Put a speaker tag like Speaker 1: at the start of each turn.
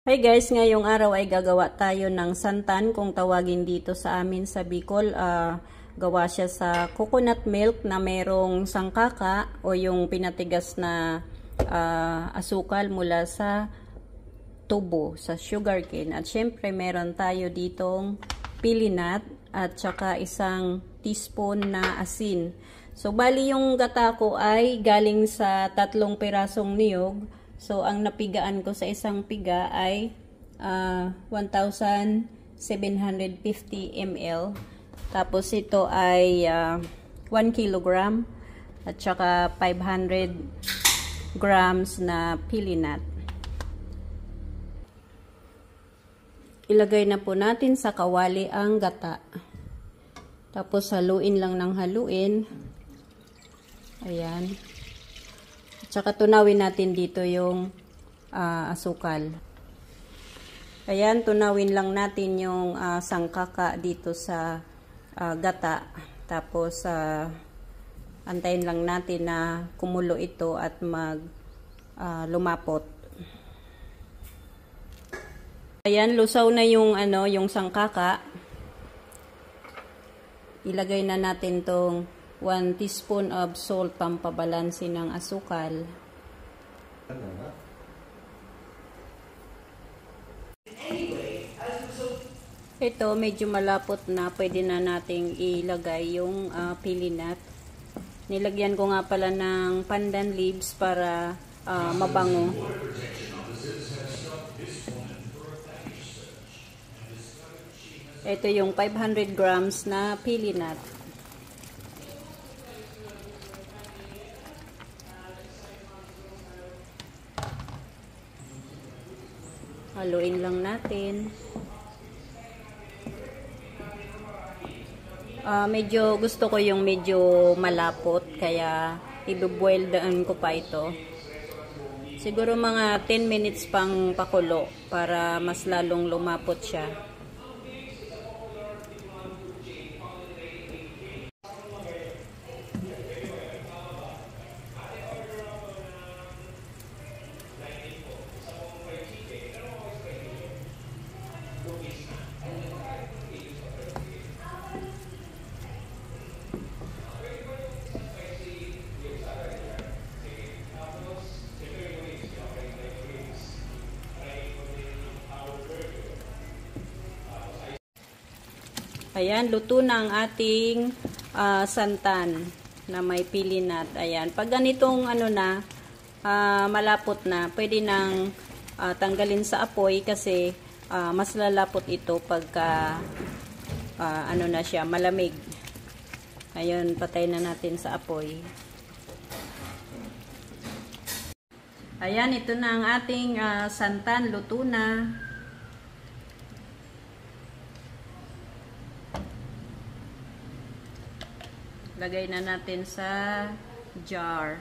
Speaker 1: Hi guys, ngayong araw ay gagawa tayo ng santan kung tawagin dito sa amin sa Bicol. Gawa siya sa coconut milk na merong sangkaka o yung pinatigas na asukal mula sa tubo, sa sugarcane. At syempre meron tayo ditong pili nut at saka isang teaspoon na asin. So bali yung gata ko ay galing sa 3 pirasong niyog. So, ang napigaan ko sa isang piga ay 1,750 ml. Tapos ito ay 1 kilogram at saka 500 grams na pili nut. Ilagay na po natin sa kawali ang gata. Tapos haluin lang ng haluin. Ayan. Tsaka tunawin natin dito yung asukal. Ayan, tunawin lang natin yung sangkaka dito sa gata. Tapos, antayin lang natin na kumulo ito at lumapot. Ayan, lusaw na yung, yung sangkaka. Ilagay na natin tong 1 teaspoon of salt pampabalansi ng asukal. Ito medyo malapot na, pwede na nating ilagay yung pili nut. Nilagyan ko nga pala ng pandan leaves para mabango. Ito yung 500 grams na pili nut. Haluin lang natin. Medyo gusto ko yung medyo malapot, kaya i-boil down ko pa ito. Siguro mga 10 minutes pang pakulo para mas lalong lumapot siya. Ayan, luto na ang ating santan na may pili nut. Ayan, pag ganitong malapot na, pwede nang tanggalin sa apoy kasi mas lalapot ito pagka na siya, malamig. Ayun, patay na natin sa apoy. Ayan, ito na ang ating santan, luto na. Lagay na natin sa jar.